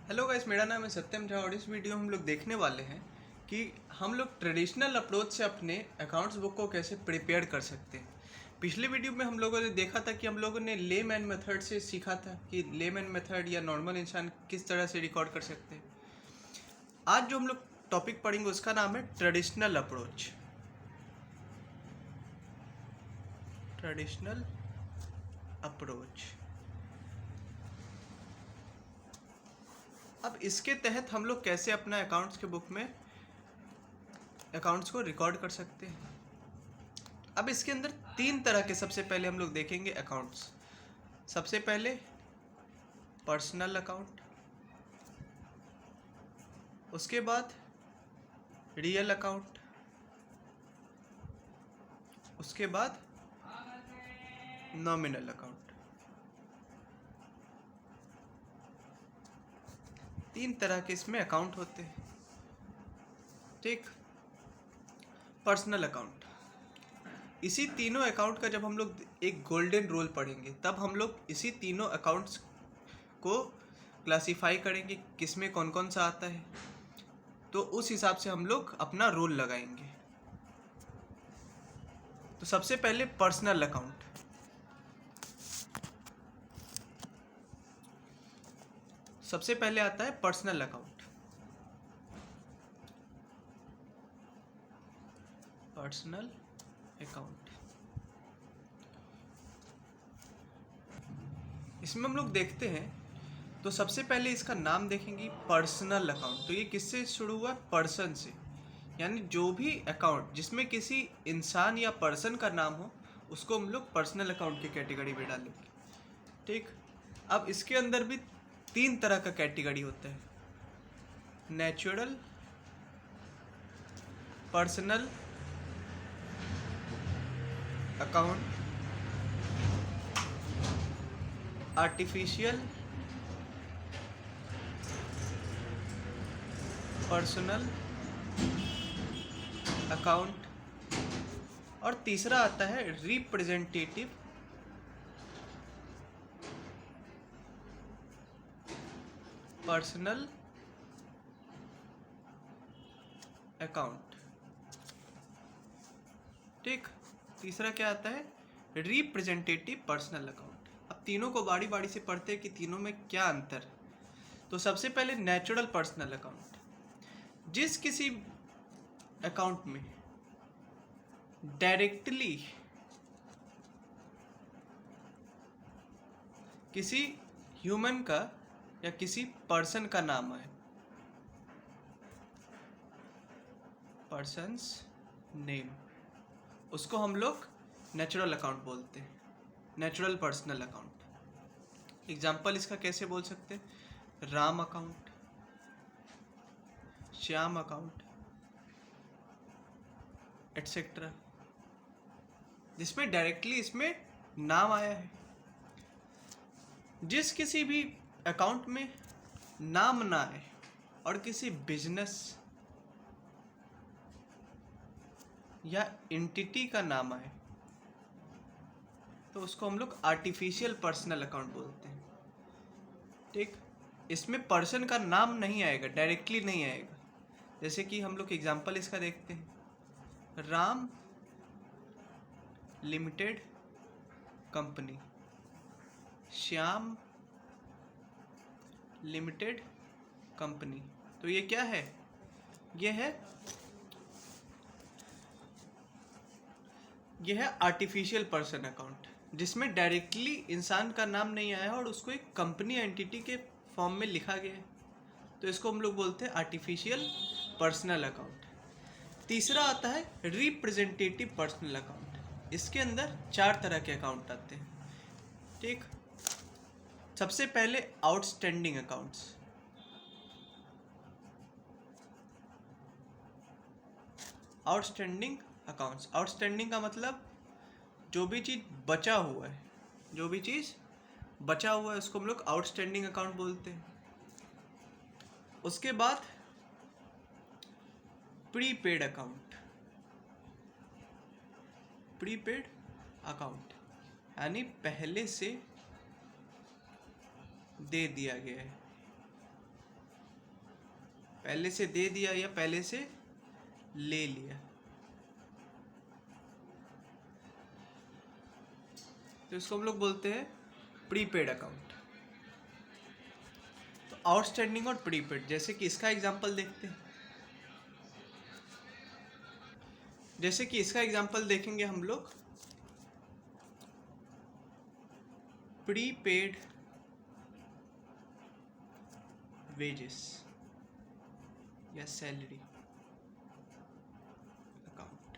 Hello guys, मेरा नाम है सत्यम झा और इस वीडियो में हम लोग देखने वाले हैं कि हम लोग ट्रेडिशनल अप्रोच से अपने अकाउंट्स बुक को कैसे प्रिपेयर कर सकते हैं। पिछले वीडियो में हम लोगों ने देखा था कि हम लोगों ने लेमैन मेथड से सीखा था कि लेमैन मेथड या नॉर्मल इंसान किस तरह से रिकॉर्ड कर सकते हैं। आज जो हम लोग टॉपिक पढ़ेंगे उसका नाम है ट्रेडिशनल अप्रोच। Traditional approach. अब इसके तहत हम लोग कैसे अपना अकाउंट्स के बुक में अकाउंट्स को रिकॉर्ड कर सकते हैं। अब इसके अंदर तीन तरह के सबसे पहले हम लोग देखेंगे अकाउंट्स। सबसे पहले पर्सनल अकाउंट, उसके बाद रियल अकाउंट, उसके बाद नॉमिनल अकाउंट। तीन तरह के इसमें अकाउंट होते हैं। ठीक। पर्सनल अकाउंट, इसी तीनों अकाउंट का जब हम लोग एक गोल्डन रूल पढ़ेंगे तब हम लोग इसी तीनों अकाउंट्स को क्लासिफाई करेंगे किस में कौन कौन सा आता है, तो उस हिसाब से हम लोग अपना रूल लगाएंगे। तो सबसे पहले पर्सनल अकाउंट। सबसे पहले आता है पर्सनल अकाउंट। पर्सनल अकाउंट, इसमें हम लोग देखते हैं तो सबसे पहले इसका नाम देखेंगे पर्सनल अकाउंट। तो ये किससे शुरू हुआ? पर्सन से, यानी जो भी अकाउंट जिसमें किसी इंसान या पर्सन का नाम हो उसको हम लोग पर्सनल अकाउंट की कैटेगरी में डालेंगे। ठीक। अब इसके अंदर भी तीन तरह का कैटेगरी होता है, natural, personal account, artificial personal account, और तीसरा आता है रिप्रेजेंटेटिव पर्सनल अकाउंट। ठीक। तीसरा क्या आता है? Representative personal account. अब तीनों को बारी बारी से पढ़ते हैं कि तीनों में क्या अंतर है। तो सबसे पहले नेचुरल पर्सनल अकाउंट, जिस किसी अकाउंट में डायरेक्टली किसी ह्यूमन का या किसी पर्सन का नाम है, पर्सन्स नेम, उसको हम लोग नेचुरल अकाउंट बोलते हैं, नेचुरल पर्सनल अकाउंट। एग्जाम्पल इसका कैसे बोल सकते हैं? Ram account, Shyam account, etcetera, जिसमें डायरेक्टली इसमें नाम आया है। जिस किसी भी अकाउंट में नाम ना आए और किसी बिजनेस या एंटिटी का नाम आए तो उसको हम लोग आर्टिफिशियल पर्सनल अकाउंट बोलते हैं। ठीक। इसमें पर्सन का नाम नहीं आएगा, डायरेक्टली नहीं आएगा। जैसे कि हम लोग एग्जांपल इसका देखते हैं, Ram limited company, Shyam limited company. तो ये क्या है? ये है आर्टिफिशियल पर्सन अकाउंट, जिसमें डायरेक्टली इंसान का नाम नहीं आया और उसको एक कंपनी एंटिटी के फॉर्म में लिखा गया है, तो इसको हम लोग बोलते हैं आर्टिफिशियल पर्सनल अकाउंट। तीसरा आता है रिप्रेजेंटेटिव पर्सनल अकाउंट। इसके अंदर चार तरह के अकाउंट आते हैं। ठीक। सबसे पहले outstanding accounts. Outstanding accounts, outstanding का मतलब जो भी चीज़ बचा हुआ है, जो भी चीज़ बचा हुआ है उसको हम लोग आउटस्टैंडिंग अकाउंट बोलते हैं। उसके बाद प्रीपेड अकाउंट, प्रीपेड अकाउंट यानी पहले से दे दिया गया है। पहले से दे दिया या पहले से ले लिया। तो इसको हम लोग बोलते हैं प्रीपेड अकाउंट। तो आउटस्टैंडिंग और प्रीपेड, जैसे कि इसका एग्जांपल देखते हैं। जैसे कि इसका एग्जांपल देखेंगे हम लोग, प्रीपेड वेजेस या सैलरी अकाउंट,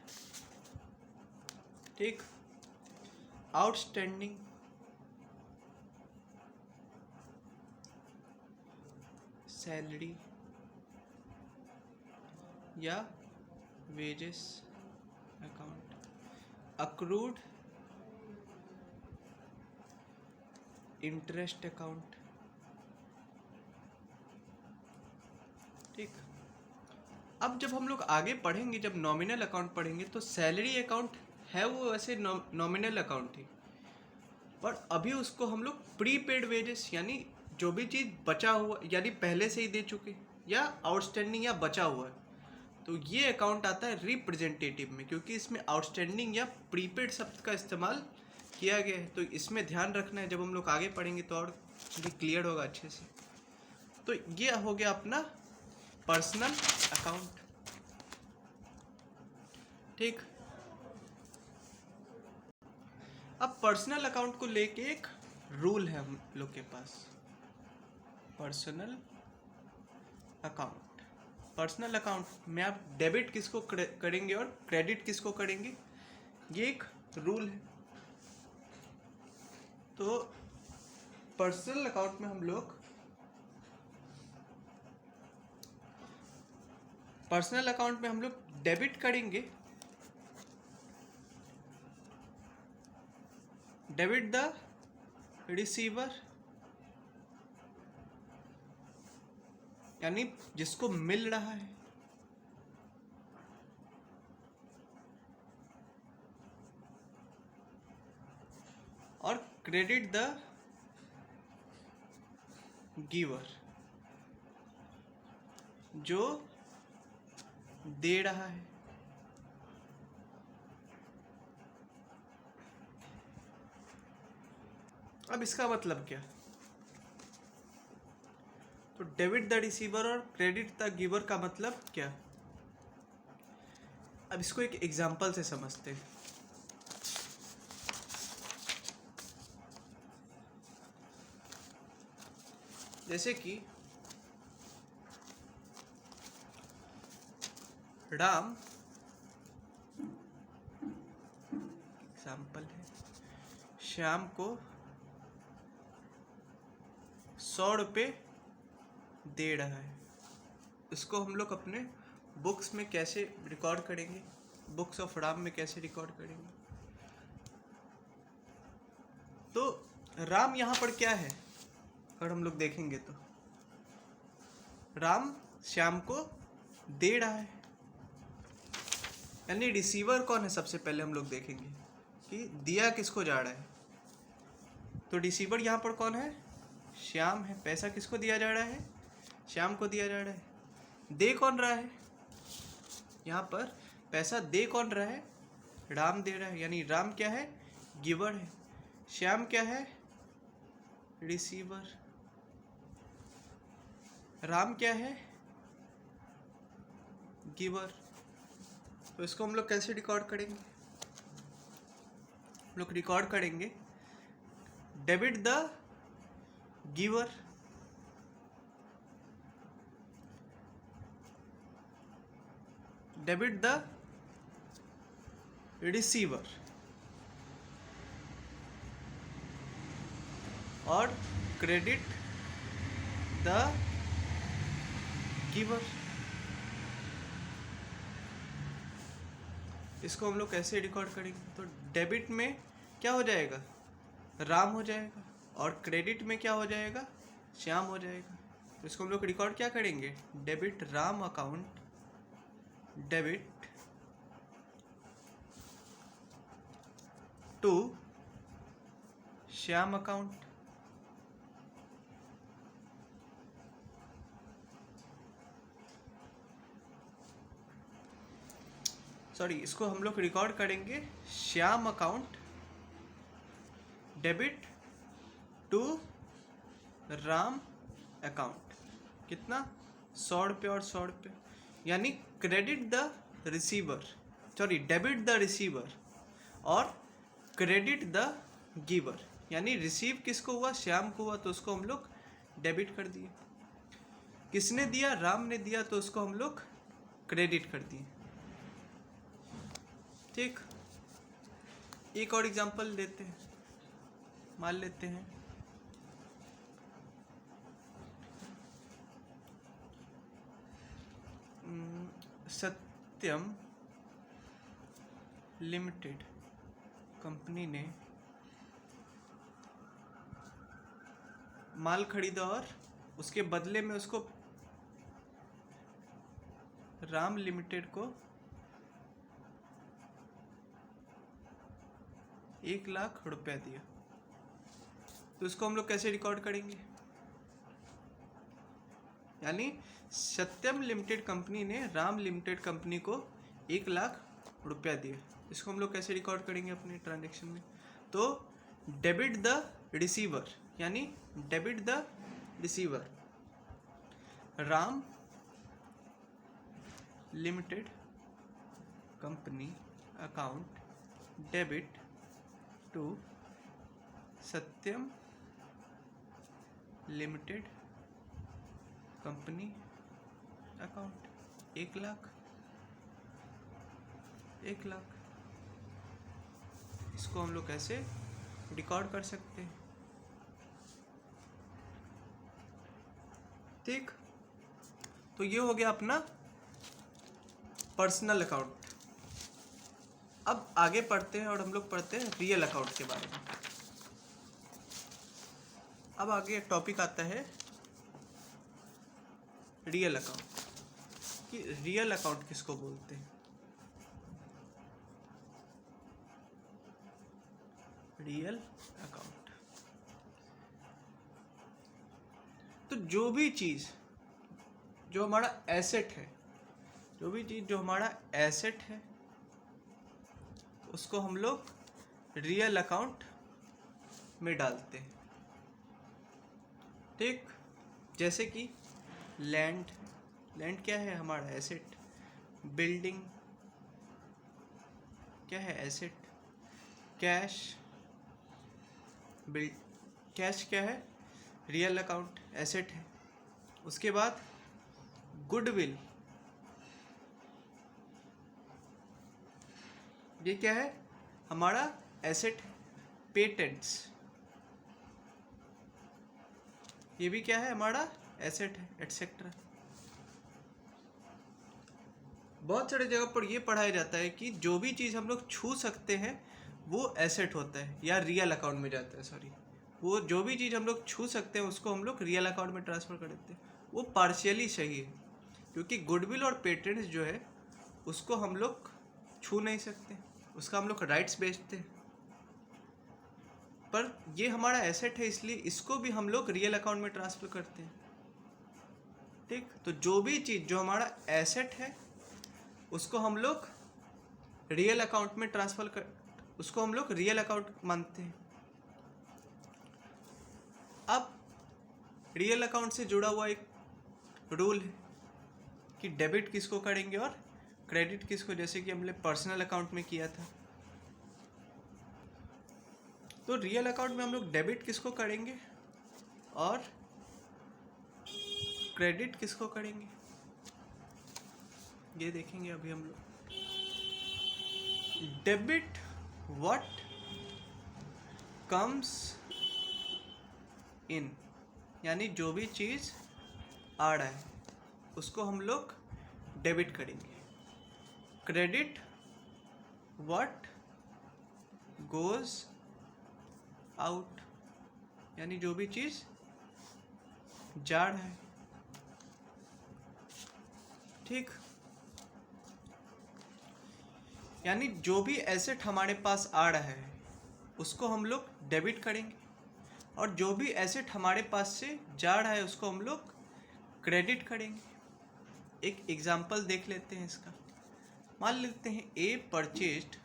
ठीक। आउटस्टैंडिंग सैलरी या wages account, accrued interest account, ठीक। अब जब हम लोग आगे पढ़ेंगे, जब नॉमिनल अकाउंट पढ़ेंगे, तो सैलरी अकाउंट है वो वैसे नॉमिनल अकाउंट थी, पर अभी उसको हम लोग प्रीपेड वेजेस यानी जो भी चीज़ बचा हुआ यानी पहले से ही दे चुके या आउटस्टैंडिंग या बचा हुआ है, तो ये अकाउंट आता है रिप्रेजेंटेटिव में, क्योंकि इसमें आउटस्टैंडिंग या प्रीपेड शब्द का इस्तेमाल किया गया है। तो इसमें ध्यान रखना है, जब हम लोग आगे पढ़ेंगे तो और क्लियर होगा अच्छे से। तो ये हो गया अपना पर्सनल अकाउंट, ठीक। अब पर्सनल अकाउंट को लेके एक रूल है हम लोग के पास। पर्सनल अकाउंट, पर्सनल अकाउंट में आप डेबिट किसको करेंगे और क्रेडिट किसको करेंगे, ये एक रूल है। तो पर्सनल अकाउंट में हम लोग डेबिट करेंगे, डेबिट द रिसीवर यानी जिसको मिल रहा है, और क्रेडिट द गिवर जो दे रहा है। अब इसका मतलब क्या, तो डेबिट द रिसीवर और क्रेडिट द गिवर का मतलब क्या। अब इसको एक एग्जांपल से समझते हैं। जैसे कि राम एग्जाम्पल है, श्याम को 100 रुपये दे रहा है। इसको हम लोग अपने बुक्स में कैसे रिकॉर्ड करेंगे, बुक्स ऑफ राम में कैसे रिकॉर्ड करेंगे। तो राम यहाँ पर क्या है, अगर हम लोग देखेंगे तो राम श्याम को दे रहा है, यानी रिसीवर कौन है, सबसे पहले हम लोग देखेंगे कि दिया किसको जा रहा है। तो रिसीवर यहाँ पर कौन है, श्याम है। पैसा किसको दिया जा रहा है, श्याम को दिया जा रहा है। दे कौन रहा है, यहाँ पर पैसा दे कौन रहा है, राम दे रहा है, यानी राम क्या है, गिवर है। श्याम क्या है, रिसीवर। राम क्या है, गिवर। तो इसको हम लोग कैसे रिकॉर्ड करेंगे, हम लोग रिकॉर्ड करेंगे debit the giver debit the receiver और क्रेडिट द गिवर। इसको हम लोग कैसे रिकॉर्ड करेंगे, तो डेबिट में क्या हो जाएगा, राम हो जाएगा, और क्रेडिट में क्या हो जाएगा, श्याम हो जाएगा। तो इसको हम लोग रिकॉर्ड क्या करेंगे, debit Ram account, debit to Shyam account, sorry, इसको हम लोग रिकॉर्ड करेंगे Shyam account debit to Ram account. कितना? 100 रुपये और 100 रुपये, यानी credit the receiver, sorry debit the receiver और क्रेडिट द गिवर, यानी रिसीव किसको हुआ? श्याम को हुआ, तो उसको हम लोग डेबिट कर दिए। किसने दिया? राम ने दिया, तो उसको हम लोग क्रेडिट कर दिए। ठीक, एक और एग्जांपल लेते हैं, मान लेते हैं सत्यम लिमिटेड कंपनी ने माल खरीदा और उसके बदले में उसको राम लिमिटेड को 1 लाख रुपया दिया। तो इसको हम लोग कैसे रिकॉर्ड करेंगे? यानी सत्यम लिमिटेड कंपनी ने राम लिमिटेड कंपनी को 1 लाख रुपया दिया। इसको हम लोग कैसे रिकॉर्ड करेंगे अपने ट्रांजैक्शन में? तो डेबिट द रिसीवर, यानी debit the receiver Ram limited company account debit to Satyam limited company account 1 lakh. इसको हम लोग कैसे रिकॉर्ड कर सकते हैं? ठीक, तो ये हो गया अपना पर्सनल अकाउंट। अब आगे पढ़ते हैं और हम लोग पढ़ते हैं रियल अकाउंट के बारे में। अब आगे टॉपिक आता है रियल अकाउंट, कि रियल अकाउंट किसको बोलते हैं। रियल अकाउंट, तो जो भी चीज़ जो हमारा एसेट है, जो हमारा एसेट है, उसको हम लोग रियल अकाउंट में डालते हैं। ठीक, जैसे कि लैंड क्या है? हमारा एसेट। बिल्डिंग क्या है? एसेट। कैश क्या है? रियल अकाउंट, एसेट है। उसके बाद गुडविल, ये क्या है? हमारा एसेट है। पेटेंट्स, ये भी क्या है? हमारा एसेट है, एटसेट्रा। बहुत सारे जगह पर ये पढ़ाया जाता है कि जो भी चीज़ हम लोग छू सकते हैं वो एसेट होता है, या रियल अकाउंट में जाता है। सॉरी, वो जो भी चीज़ हम लोग छू सकते हैं उसको हम लोग रियल अकाउंट में ट्रांसफ़र कर देते हैं। वो पार्शियली सही है, क्योंकि गुडविल और पेटेंट्स जो है उसको हम लोग छू नहीं सकते, उसका हम लोग राइट्स बेचते हैं। पर ये हमारा एसेट है, इसलिए इसको भी हम लोग रियल अकाउंट में ट्रांसफ़र करते हैं। ठीक, तो जो भी चीज़ जो हमारा एसेट है उसको हम लोग रियल अकाउंट में ट्रांसफ़र कर, उसको हम लोग रियल अकाउंट मानते हैं। अब रियल अकाउंट से जुड़ा हुआ एक रूल है कि डेबिट किसको करेंगे और क्रेडिट किसको, जैसे कि हमने पर्सनल अकाउंट में किया था। तो रियल अकाउंट में हम लोग डेबिट किसको करेंगे और क्रेडिट किसको करेंगे, ये देखेंगे अभी हम लोग। डेबिट व्हाट कम्स इन, यानी जो भी चीज़ आ रहा है उसको हम लोग डेबिट करेंगे। क्रेडिट व्हाट गोज आउट, यानी जो भी चीज़ जा रहा है। ठीक, यानी जो भी एसेट हमारे पास आ रहा है उसको हम लोग डेबिट करेंगे, और जो भी एसेट हमारे पास से जा रहा है उसको हम लोग क्रेडिट करेंगे। एक एग्जांपल देख लेते हैं इसका। मान लेते हैं ए परचेस्ड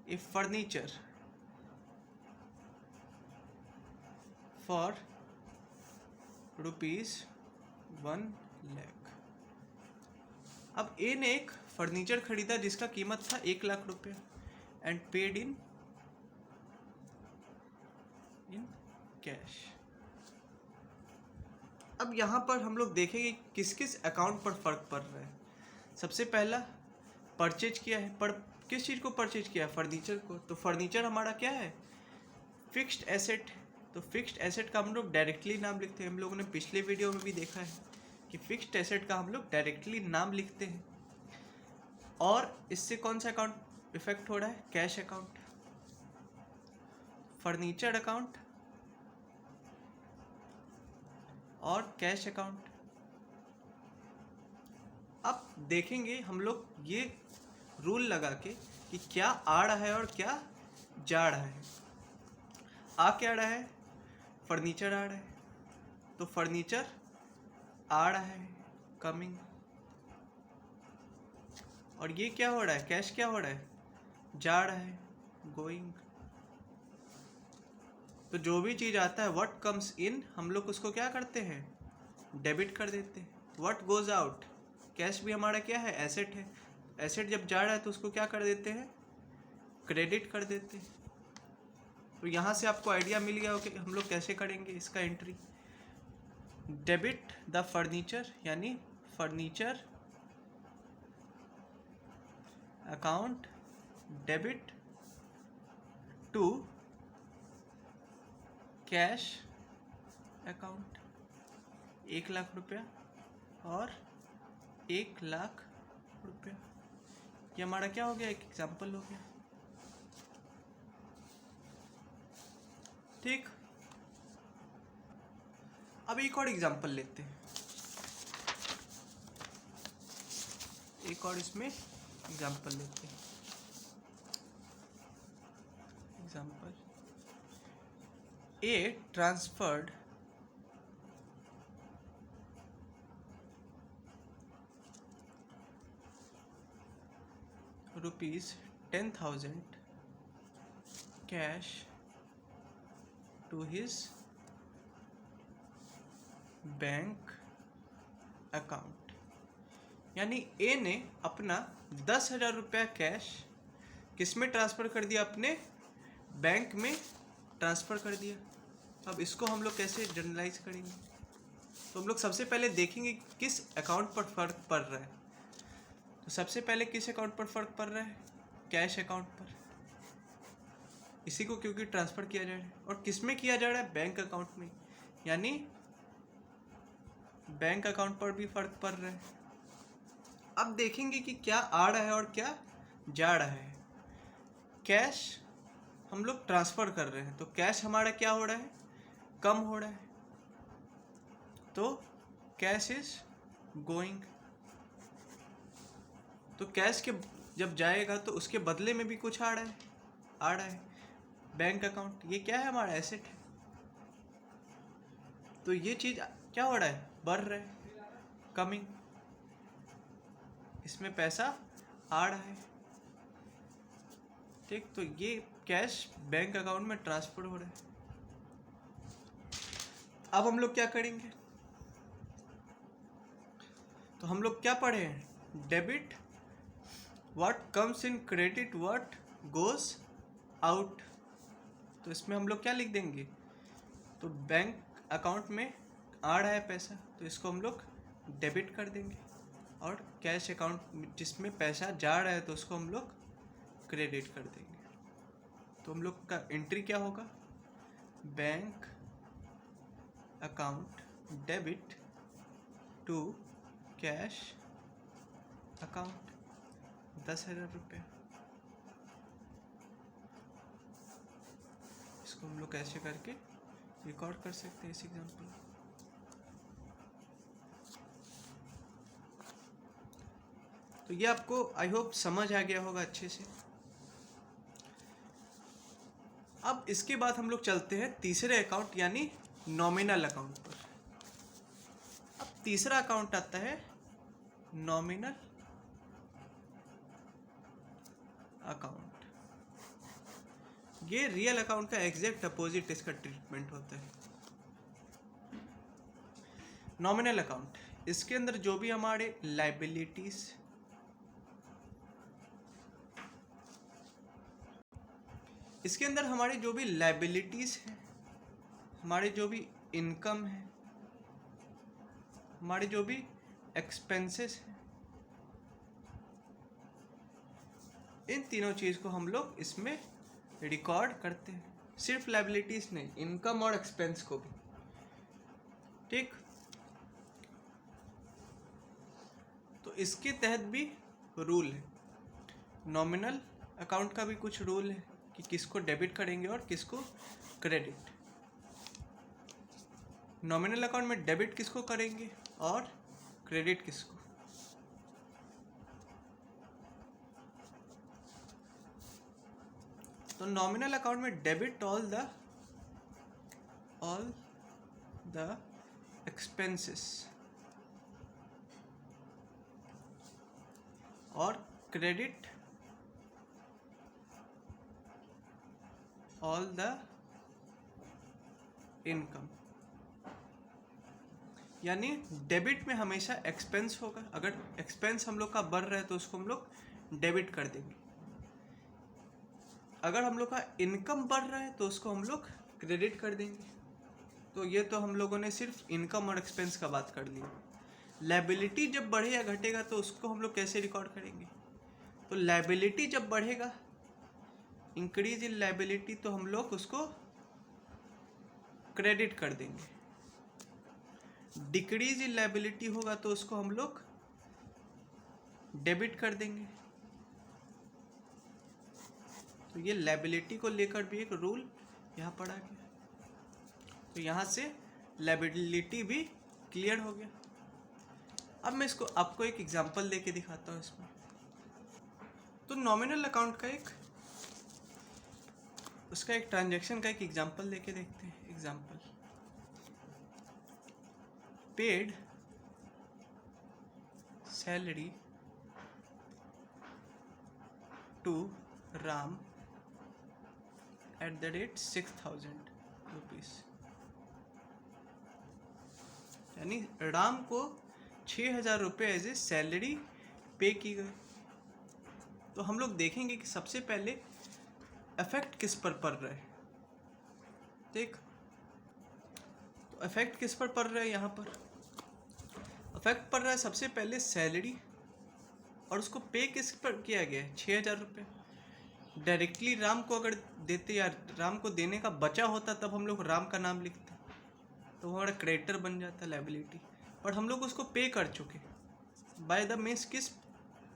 ए फर्नीचर फॉर ₹1,00,000। अब ए ने एक फर्नीचर खरीदा जिसका कीमत था 1,00,000 रुपये एंड पेड इन कैश। अब यहाँ पर हम लोग देखेंगे किस किस अकाउंट पर फर्क पड़ रहा है। सबसे पहला परचेज किया है, पर किस चीज़ को परचेज किया है? फर्नीचर को। तो फर्नीचर हमारा क्या है? Fixed asset. तो फिक्स्ड एसेट का हम लोग डायरेक्टली नाम लिखते हैं। हम लोगों ने पिछले वीडियो में भी देखा है कि फिक्स्ड एसेट का हम लोग डायरेक्टली नाम लिखते हैं। और इससे कौन सा अकाउंट इफेक्ट हो रहा है? कैश अकाउंट, फर्नीचर अकाउंट और कैश अकाउंट। अब देखेंगे हम लोग ये रूल लगा के कि क्या आ रहा है और क्या जा रहा है। आ क्या रहा है? फर्नीचर आ रहा है, तो फर्नीचर आ रहा है, कमिंग। और ये क्या हो रहा है? कैश क्या हो रहा है? जा रहा है, गोइंग। तो जो भी चीज़ आता है व्हाट कम्स इन, हम लोग उसको क्या करते हैं? डेबिट कर देते हैं। व्हाट गोज आउट, कैश भी हमारा क्या है? एसेट है। एसेट जब जा रहा है तो उसको क्या कर देते हैं? क्रेडिट कर देते हैं। तो यहाँ से आपको आइडिया मिल गया हो कि हम लोग कैसे करेंगे इसका एंट्री। डेबिट द फर्नीचर, यानी furniture account debit to cash account. 1,00,000 रुपया और 1,00,000 रुपया। ये हमारा क्या हो गया? एक एग्जाम्पल हो गया। ठीक, अब एक और एग्जाम्पल लेते हैं। एक और इसमें एग्जाम्पल लेते हैं। Example A transferred ₹10,000 cash to his bank account. यानी ए ने अपना 10,000 रुपया कैश किस में ट्रांसफ़र कर दिया? अपने बैंक में ट्रांसफ़र कर दिया। अब इसको हम लोग कैसे जनरलाइज करेंगे? तो हम लोग सबसे पहले देखेंगे किस अकाउंट पर फ़र्क पड़ रहा है। तो सबसे पहले किस अकाउंट पर फ़र्क पड़ रहा है? कैश अकाउंट पर। इसी को क्योंकि ट्रांसफ़र किया जा रहा है। और किस में किया जा रहा है? बैंक अकाउंट में। यानी बैंक अकाउंट पर भी फ़र्क पड़ रहा है। अब देखेंगे कि क्या आ रहा है और क्या जा रहा है। कैश हम लोग ट्रांसफ़र कर रहे हैं, तो कैश हमारा क्या हो रहा है? कम हो रहा है। तो कैश इज गोइंग। तो कैश के जब जाएगा तो उसके बदले में भी कुछ आ रहा है बैंक अकाउंट। ये क्या है? हमारा एसेट है। तो ये चीज़ क्या हो रहा है? बढ़ रहा है, कमिंग। इसमें पैसा आ रहा है। ठीक, तो ये कैश बैंक अकाउंट में ट्रांसफर हो रहा है। अब हम लोग क्या करेंगे? तो हम लोग क्या पढ़े हैं? Debit what comes in, credit what goes out. तो इसमें हम लोग क्या लिख देंगे? तो बैंक अकाउंट में आ रहा है पैसा, तो इसको हम लोग डेबिट कर देंगे। और कैश अकाउंट जिसमें पैसा जा रहा है तो उसको हम लोग क्रेडिट कर देंगे। तो हम लोग का एंट्री क्या होगा? Bank account debit to cash account 10,000 रुपये। इसको हम लोग ऐसे करके रिकॉर्ड कर सकते हैं इस एग्जाम्पल। तो ये आपको आई होप समझ आ गया होगा अच्छे से। अब इसके बाद हम लोग चलते हैं तीसरे अकाउंट यानी नॉमिनल अकाउंट पर। तीसरा अकाउंट आता है नॉमिनल अकाउंट। ये रियल अकाउंट का एग्जैक्ट अपोजिट इसका ट्रीटमेंट होता है। नॉमिनल अकाउंट, इसके अंदर जो भी हमारे लाइबिलिटीज, इसके अंदर हमारे जो भी लाइबिलिटीज हैं, हमारे जो भी इनकम है, हमारे जो भी एक्सपेंसेस हैं, इन तीनों चीज़ को हम लोग इसमें रिकॉर्ड करते हैं। सिर्फ लाइबिलिटीज नहीं, इनकम और एक्सपेंस को भी। ठीक, तो इसके तहत भी रूल है। नॉमिनल अकाउंट का भी कुछ रूल है कि किसको डेबिट करेंगे और किसको क्रेडिट। नॉमिनल अकाउंट में डेबिट किसको करेंगे और क्रेडिट किसको। तो नॉमिनल अकाउंट में डेबिट ऑल द एक्सपेंसेस और क्रेडिट ऑल द इनकम। यानी डेबिट में हमेशा एक्सपेंस होगा। अगर एक्सपेंस हम लोग का बढ़ रहा है तो उसको हम लोग डेबिट कर देंगे। अगर हम लोग का इनकम बढ़ रहा है तो उसको हम लोग क्रेडिट कर देंगे। तो ये तो हम लोगों ने सिर्फ इनकम और एक्सपेंस का बात कर ली। लायबिलिटी जब बढ़े या घटेगा तो उसको हम लोग कैसे रिकॉर्ड करेंगे। तो लायबिलिटी जब बढ़ेगा, इंक्रीज इन लायबिलिटी, तो हम लोग उसको क्रेडिट कर देंगे। डिक्रीज इन लायबिलिटी होगा तो उसको हम लोग डेबिट कर देंगे। तो ये लायबिलिटी को लेकर भी एक रूल यहाँ पढ़ा गया। तो यहाँ से लायबिलिटी भी क्लियर हो गया। अब मैं इसको आपको एक एग्जांपल देके दिखाता हूँ इसमें। तो नॉमिनल अकाउंट का उसका एक ट्रांजैक्शन का एक एग्जांपल लेके देखते हैं। Example, paid salary to Ram @ 6,000 rupees. यानी राम को 6,000 रुपये एज ए सैलरी पे की गई। तो हम लोग देखेंगे कि सबसे पहले इफेक्ट किस पर पड़ रहा है। देख, तो इफेक्ट किस पर पड़ रहा है। यहाँ पर इफेक्ट पड़ रहा है सबसे पहले सैलरी, और उसको पे किस पर किया गया है, 6,000 रुपये। डायरेक्टली राम को अगर देते या राम को देने का बचा होता तब हम लोग राम का नाम लिखते तो हमारा क्रेडिटर बन जाता लायबिलिटी। और हम लोग उसको पे कर चुके बाय द मीन्स, किस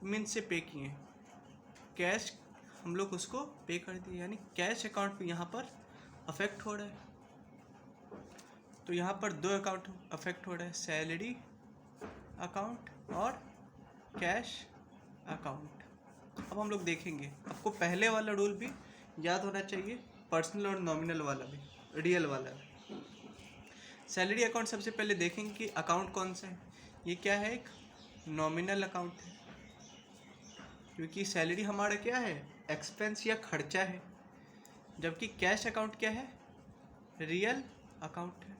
मीन्स से पे किए, कैश हम लोग उसको पे कर दिए। यानी कैश अकाउंट भी यहाँ पर अफेक्ट हो रहा है। तो यहाँ पर दो अकाउंट अफेक्ट हो रहा है, सैलरी अकाउंट और कैश अकाउंट। अब हम लोग देखेंगे, आपको पहले वाला रूल भी याद होना चाहिए, पर्सनल और नॉमिनल वाला भी, रियल वाला भी। सैलरी अकाउंट सबसे पहले देखेंगे कि अकाउंट कौन सा है। ये क्या है, एक नॉमिनल अकाउंट है, क्योंकि सैलरी हमारा क्या है, एक्सपेंस या खर्चा है। जबकि कैश अकाउंट क्या है, रियल अकाउंट है।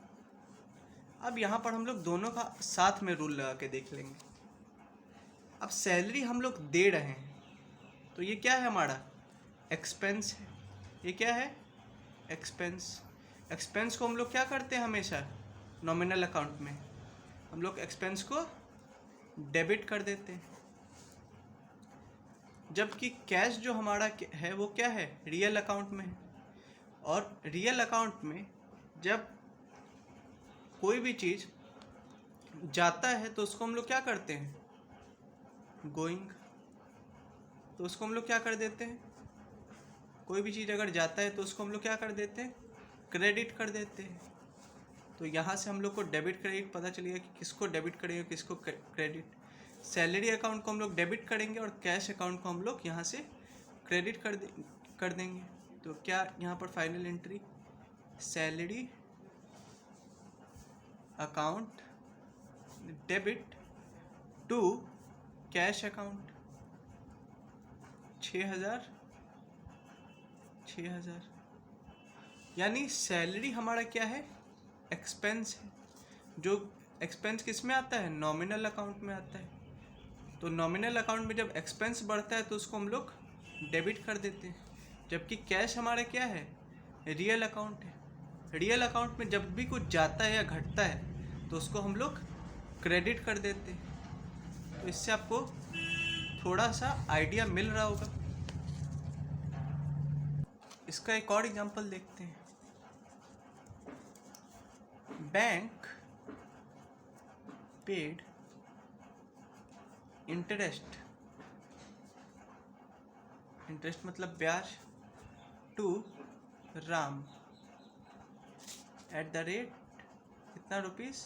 अब यहाँ पर हम लोग दोनों का साथ में रूल लगा के देख लेंगे। अब सैलरी हम लोग दे रहे हैं तो ये क्या है, हमारा एक्सपेंस है। ये क्या है, एक्सपेंस। एक्सपेंस को हम लोग क्या करते हैं हमेशा नॉमिनल अकाउंट में, हम लोग एक्सपेंस को डेबिट कर देते हैं। जबकि कैश जो हमारा है वो क्या है, रियल अकाउंट में है। और रियल अकाउंट में जब कोई भी चीज़ जाता है तो उसको हम लोग क्या करते हैं, गोइंग। तो उसको हम लोग क्या कर देते हैं, कोई भी चीज़ अगर जाता है तो उसको हम लोग क्या कर देते हैं, क्रेडिट कर देते हैं। तो यहाँ से हम लोग को डेबिट क्रेडिट पता चलेगा कि किसको डेबिट करेंगे किसको क्रेडिट। सैलरी अकाउंट को हम लोग डेबिट करेंगे और कैश अकाउंट को हम लोग यहाँ से क्रेडिट कर देंगे। तो क्या यहाँ पर final entry, salary account debit to cash account 6,000 यानी सैलरी हमारा क्या है, एक्सपेंस है। जो एक्सपेंस किस में आता है, नॉमिनल अकाउंट में आता है। तो नॉमिनल अकाउंट में जब एक्सपेंस बढ़ता है तो उसको हम लोग डेबिट कर देते हैं, जबकि कैश हमारा क्या है, रियल अकाउंट है। रियल अकाउंट में जब भी कुछ जाता है या घटता है तो उसको हम लोग क्रेडिट कर देते हैं। तो इससे आपको थोड़ा सा आइडिया मिल रहा होगा। इसका एक और एग्जांपल देखते हैं। बैंक पेड इंटरेस्ट मतलब ब्याज to Ram at the rate कितना रुपीस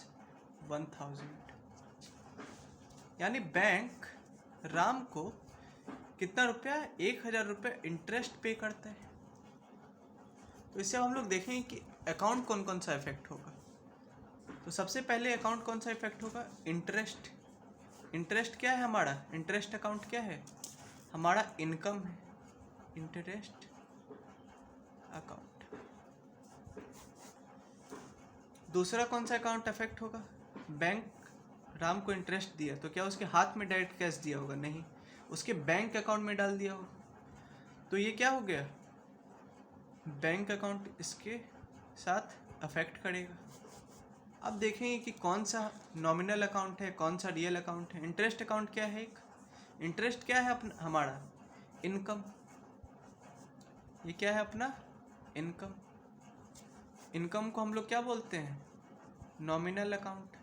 1,000। यानी बैंक राम को कितना रुपया, 1,000 रुपये इंटरेस्ट पे करता है। तो इससे हम लोग देखेंगे कि अकाउंट कौन कौन सा इफेक्ट होगा। तो सबसे पहले अकाउंट कौन सा इफेक्ट होगा, इंटरेस्ट। इंटरेस्ट क्या है हमारा, इंटरेस्ट अकाउंट क्या है हमारा, इनकम है, इंटरेस्ट अकाउंट। दूसरा कौन सा अकाउंट अफेक्ट होगा, बैंक राम को इंटरेस्ट दिया तो क्या उसके हाथ में डायरेक्ट कैश दिया होगा, नहीं, उसके बैंक अकाउंट में डाल दिया होगा। तो ये क्या हो गया, बैंक अकाउंट इसके साथ अफेक्ट करेगा। अब देखेंगे कि कौन सा नॉमिनल अकाउंट है, कौन सा रियल अकाउंट है। इंटरेस्ट अकाउंट क्या है, एक इंटरेस्ट क्या है अपना हमारा, इनकम। ये क्या है अपना इनकम। इनकम को हम लोग क्या बोलते हैं, नॉमिनल अकाउंट।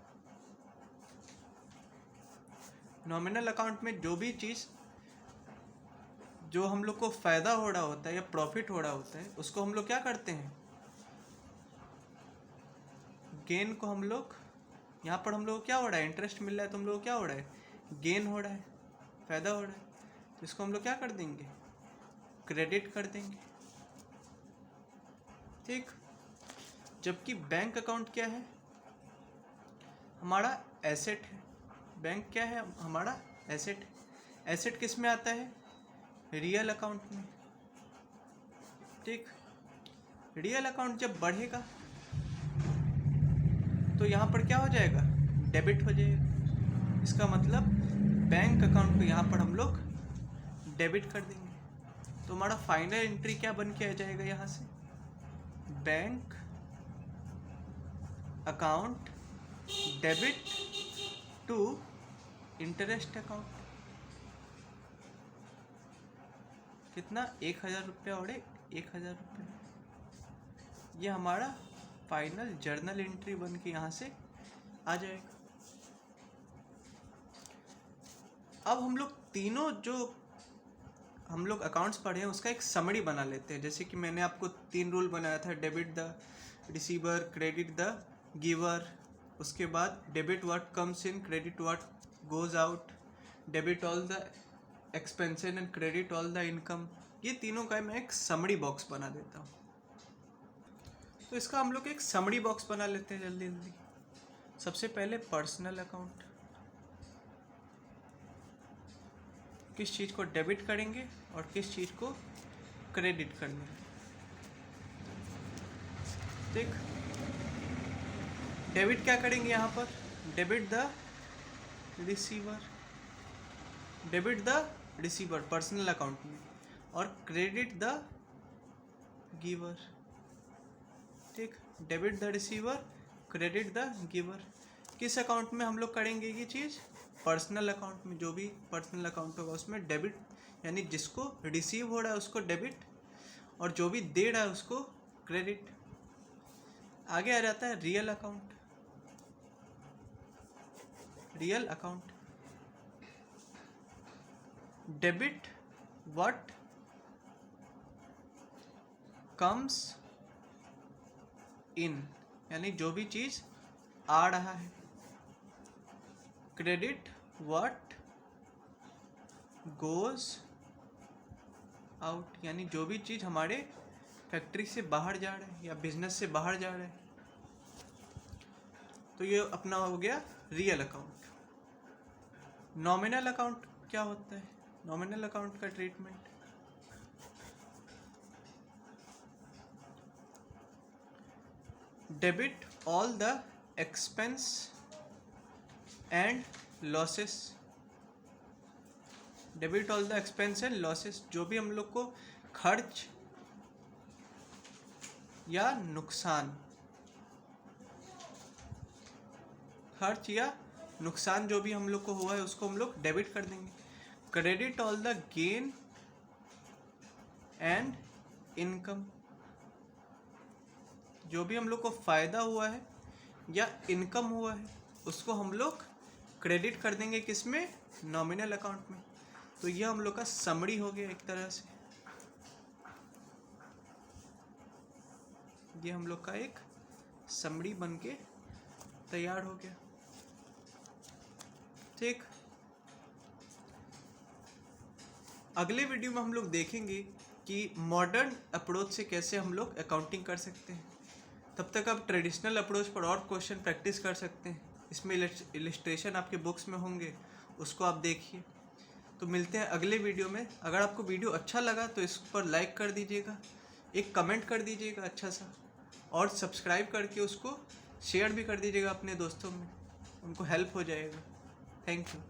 नॉमिनल अकाउंट में जो भी चीज़ जो हम लोग को फ़ायदा हो रहा होता है या प्रॉफिट हो रहा होता है उसको हम लोग क्या करते हैं, गेन को हम लोग, यहाँ पर हम लोग क्या हो रहा है, इंटरेस्ट मिल रहा है तो हम लोग क्या हो रहा है, गेन हो रहा है, फ़ायदा हो रहा है, तो इसको हम लोग क्या कर देंगे, क्रेडिट कर देंगे। ठीक। जबकि बैंक अकाउंट क्या है, हमारा एसेट है। बैंक क्या है हमारा, एसेट है। एसेट किस में आता है, रियल अकाउंट में। ठीक। रियल अकाउंट जब बढ़ेगा तो यहाँ पर क्या हो जाएगा, डेबिट हो जाएगा। इसका मतलब बैंक अकाउंट को यहाँ पर हम लोग डेबिट कर देंगे। तो हमारा फाइनल एंट्री क्या बन के आ जाएगा यहाँ से, bank account debit to interest account. कितना, 1,000 रुपया और 1,000 रुपये। ये हमारा फाइनल जर्नल एंट्री बन के यहाँ से आ जाएगा। अब हम लोग तीनों जो हम लोग अकाउंट्स पढ़े हैं उसका एक समरी बना लेते हैं। जैसे कि मैंने आपको 3 रूल बनाया था, debit the receiver, credit the giver, उसके बाद debit what comes in, credit what goes out, debit all the expenses and credit all the income. ये तीनों का मैं एक समरी बॉक्स बना देता हूँ। तो इसका हम लोग एक समरी बॉक्स बना लेते हैं जल्दी जल्दी। सबसे पहले पर्सनल अकाउंट, किस चीज़ को डेबिट करेंगे और किस चीज़ को क्रेडिट करेंगे। ठीक। डेबिट क्या करेंगे यहाँ पर, debit the receiver, debit the receiver personal account में, और क्रेडिट द गिवर। ठीक। Debit the receiver, credit the giver. किस अकाउंट में हम लोग करेंगे ये चीज़, पर्सनल अकाउंट में। जो भी पर्सनल अकाउंट होगा उसमें डेबिट, यानी जिसको रिसीव हो रहा है उसको डेबिट और जो भी दे रहा है उसको क्रेडिट। आगे आ जाता है real account. Real account, debit what comes in, यानी जो भी चीज़ आ रहा है। क्रेडिट व्हाट गोज आउट, यानी जो भी चीज़ हमारे फैक्ट्री से बाहर जा रहा है या बिजनेस से बाहर जा रहा है। तो ये अपना हो गया रियल अकाउंट। नॉमिनल अकाउंट क्या होता है? नॉमिनल अकाउंट का treatment, debit all the expense and losses, debit all the expense and losses, जो भी हम लोग को खर्च या नुकसान, खर्च या नुकसान जो भी हम लोग को हुआ है उसको हम लोग डेबिट कर देंगे। Credit all the gain and income, जो भी हम लोग को फायदा हुआ है या इनकम हुआ है उसको हम लोग क्रेडिट कर देंगे किसमें? नॉमिनल अकाउंट में। तो ये हम लोग का समरी हो गया एक तरह से, ये हम लोग का एक समरी बन के तैयार हो गया। ठीक, अगले वीडियो में हम लोग देखेंगे कि मॉडर्न अप्रोच से कैसे हम लोग अकाउंटिंग कर सकते हैं। तब तक आप ट्रेडिशनल अप्रोच पर और क्वेश्चन प्रैक्टिस कर सकते हैं, इसमें इलिस्ट्रेशन आपके बुक्स में होंगे, उसको आप देखिए। तो मिलते हैं अगले वीडियो में। अगर आपको वीडियो अच्छा लगा तो इस पर लाइक कर दीजिएगा, एक कमेंट कर दीजिएगा अच्छा सा, और सब्सक्राइब करके उसको शेयर भी कर दीजिएगा अपने दोस्तों में, उनको हेल्प हो जाएगा। Thank you.